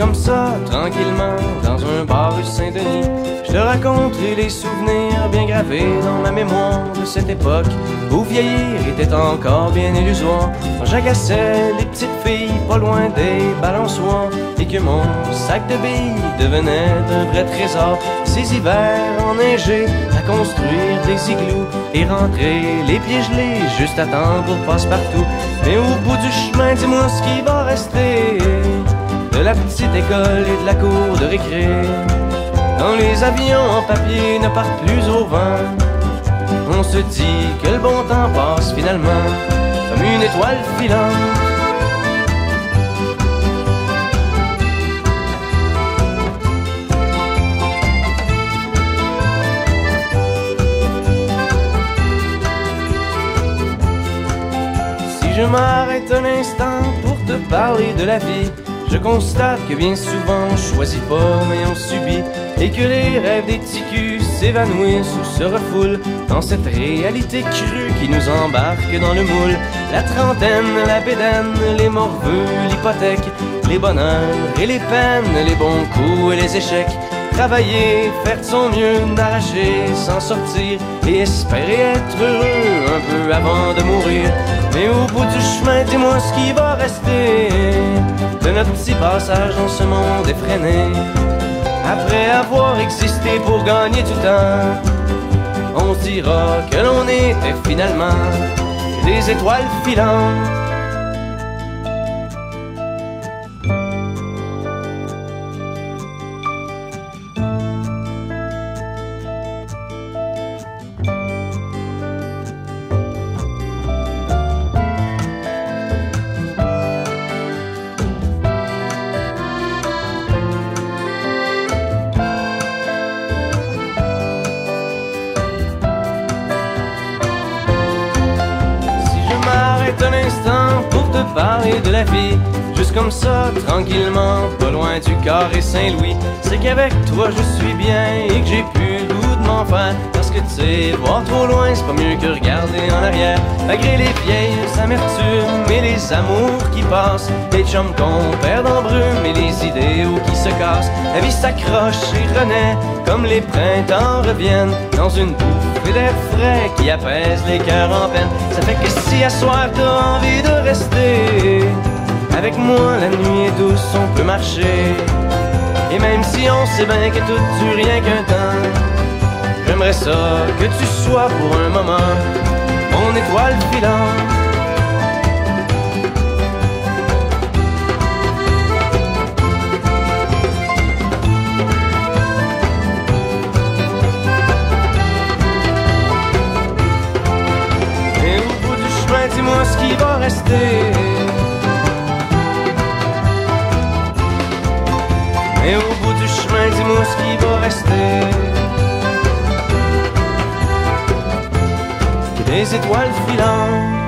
comme ça, tranquillement, dans un bar rue Saint-Denis. Je te raconterai les souvenirs bien gravés dans ma mémoire de cette époque où vieillir était encore bien illusoire. Quand j'agaçais les petites filles pas loin des balançoires et que mon sac de billes devenait un vrai trésor. Ces hivers enneigés à construire des igloos et rentrer les pieds gelés juste à temps pour passe-partout. Mais au bout du chemin, dis-moi ce qui va rester de la petite école et de la cour de récré. Quand les avions en papier ne partent plus au vent, on se dit que le bon temps passe finalement comme une étoile filante. Si je m'arrête un instant pour te parler de la vie, je constate que bien souvent on choisit pas mais on subit, et que les rêves des ticus s'évanouissent ou se refoulent dans cette réalité crue qui nous embarque dans le moule. La trentaine, la bédaine, les morveux, l'hypothèque, les bonheurs et les peines, les bons coups et les échecs. Travailler, faire de son mieux, n'arracher, s'en sortir et espérer être heureux un peu avant de mourir. Mais au bout du chemin, dis-moi ce qui va rester de notre petit passage dans ce monde effréné. Après avoir existé pour gagner du temps, on se dira que l'on était finalement des étoiles filantes. Un instant pour te parler de la vie, juste comme ça, tranquillement, pas loin du carré Saint-Louis. C'est qu'avec toi je suis bien et que j'ai plus le goût de m'en faire. Parce que tu sais, voir trop loin c'est pas mieux que regarder en arrière. Malgré les vieilles amertumes et les amours qui passent, les chums qu'on perd en brume et les idéaux qui se cassent, la vie s'accroche et renaît comme les printemps reviennent dans une bouffée d'air frais qui apaise les cœurs en peine. Ça fait que si à soir t'as envie de rester avec moi, la nuit est douce, on peut marcher. Et même si on sait bien que tout dure rien qu'un temps, j'aimerais ça que tu sois pour un moment mon étoile filante. Et au bout du chemin, dis-moi ce qui va rester. Et au bout du chemin, dis-moi ce qui va rester. Des étoiles filantes.